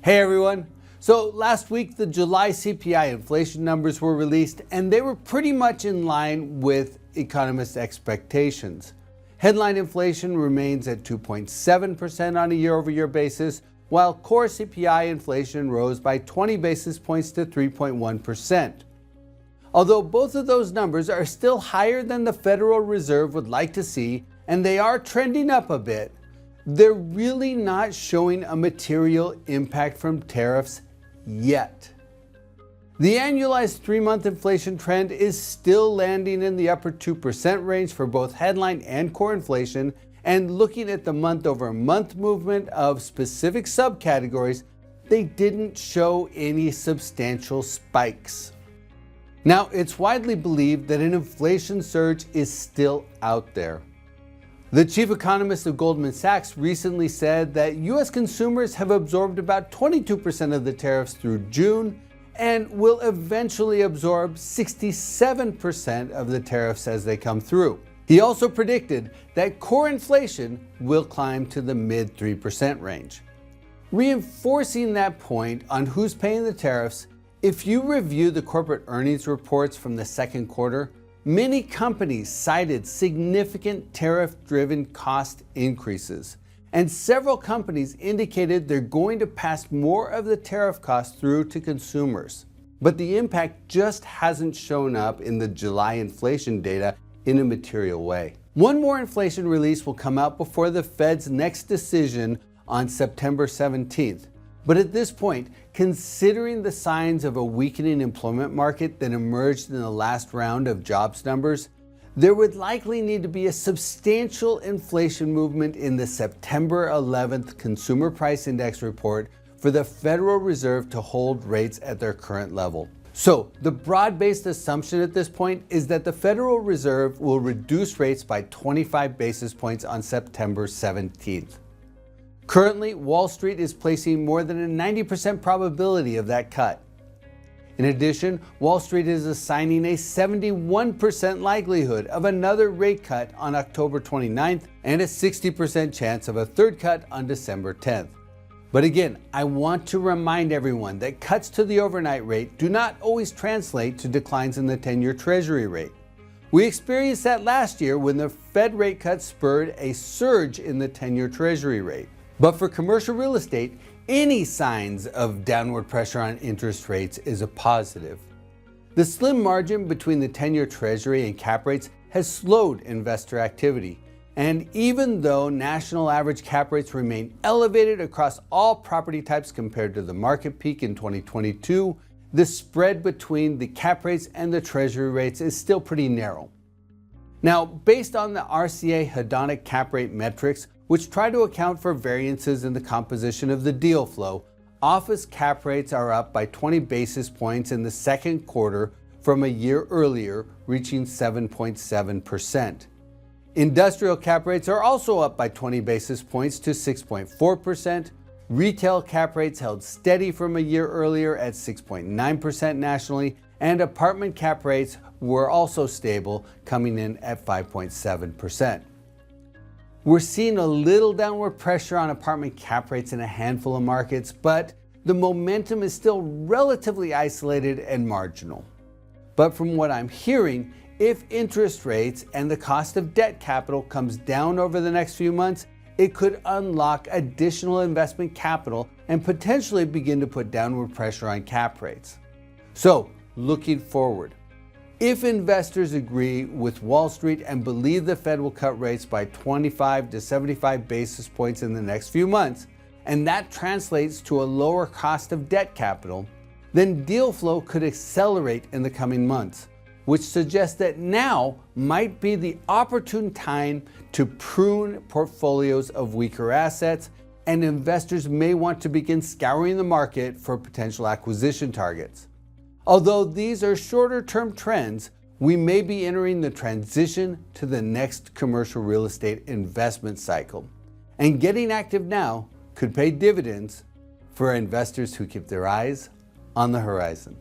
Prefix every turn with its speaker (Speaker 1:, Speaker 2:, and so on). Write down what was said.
Speaker 1: Hey everyone! So last week the July CPI inflation numbers were released and they were pretty much in line with economists' expectations. Headline inflation remains at 2.7% on a year-over-year basis, while core CPI inflation rose by 20 basis points to 3.1%. Although both of those numbers are still higher than the Federal Reserve would like to see, and they are trending up a bit, they're really not showing a material impact from tariffs yet. The annualized 3-month inflation trend is still landing in the upper 2% range for both headline and core inflation, and looking at the month-over-month movement of specific subcategories, they didn't show any substantial spikes. Now, it's widely believed that an inflation surge is still out there. The chief economist of Goldman Sachs recently said that U.S. consumers have absorbed about 22% of the tariffs through June and will eventually absorb 67% of the tariffs as they come through. He also predicted that core inflation will climb to the mid 3% range. Reinforcing that point on who's paying the tariffs, if you review the corporate earnings reports from the second quarter, many companies cited significant tariff-driven cost increases, and several companies indicated they're going to pass more of the tariff costs through to consumers. But the impact just hasn't shown up in the July inflation data in a material way. One more inflation release will come out before the Fed's next decision on September 17th. But at this point, considering the signs of a weakening employment market that emerged in the last round of jobs numbers, there would likely need to be a substantial inflation movement in the September 11th Consumer Price Index report for the Federal Reserve to hold rates at their current level. So the broad-based assumption at this point is that the Federal Reserve will reduce rates by 25 basis points on September 17th. Currently, Wall Street is placing more than a 90% probability of that cut. In addition, Wall Street is assigning a 71% likelihood of another rate cut on October 29th and a 60% chance of a third cut on December 10th. But again, I want to remind everyone that cuts to the overnight rate do not always translate to declines in the 10-year Treasury rate. We experienced that last year when the Fed rate cut spurred a surge in the 10-year Treasury rate. But for commercial real estate, any signs of downward pressure on interest rates is a positive. The slim margin between the 10-year Treasury and cap rates has slowed investor activity. And even though national average cap rates remain elevated across all property types compared to the market peak in 2022, the spread between the cap rates and the Treasury rates is still pretty narrow. Now, based on the RCA hedonic cap rate metrics, which try to account for variances in the composition of the deal flow, office cap rates are up by 20 basis points in the second quarter from a year earlier, reaching 7.7%. Industrial cap rates are also up by 20 basis points to 6.4%. Retail cap rates held steady from a year earlier at 6.9% nationally, and apartment cap rates were also stable, coming in at 5.7%. We're seeing a little downward pressure on apartment cap rates in a handful of markets, but the momentum is still relatively isolated and marginal. But from what I'm hearing, if interest rates and the cost of debt capital comes down over the next few months, it could unlock additional investment capital and potentially begin to put downward pressure on cap rates. So, looking forward, if investors agree with Wall Street and believe the Fed will cut rates by 25 to 75 basis points in the next few months, and that translates to a lower cost of debt capital, then deal flow could accelerate in the coming months, which suggests that now might be the opportune time to prune portfolios of weaker assets, and investors may want to begin scouring the market for potential acquisition targets. Although these are shorter-term trends, we may be entering the transition to the next commercial real estate investment cycle. And getting active now could pay dividends for investors who keep their eyes on the horizon.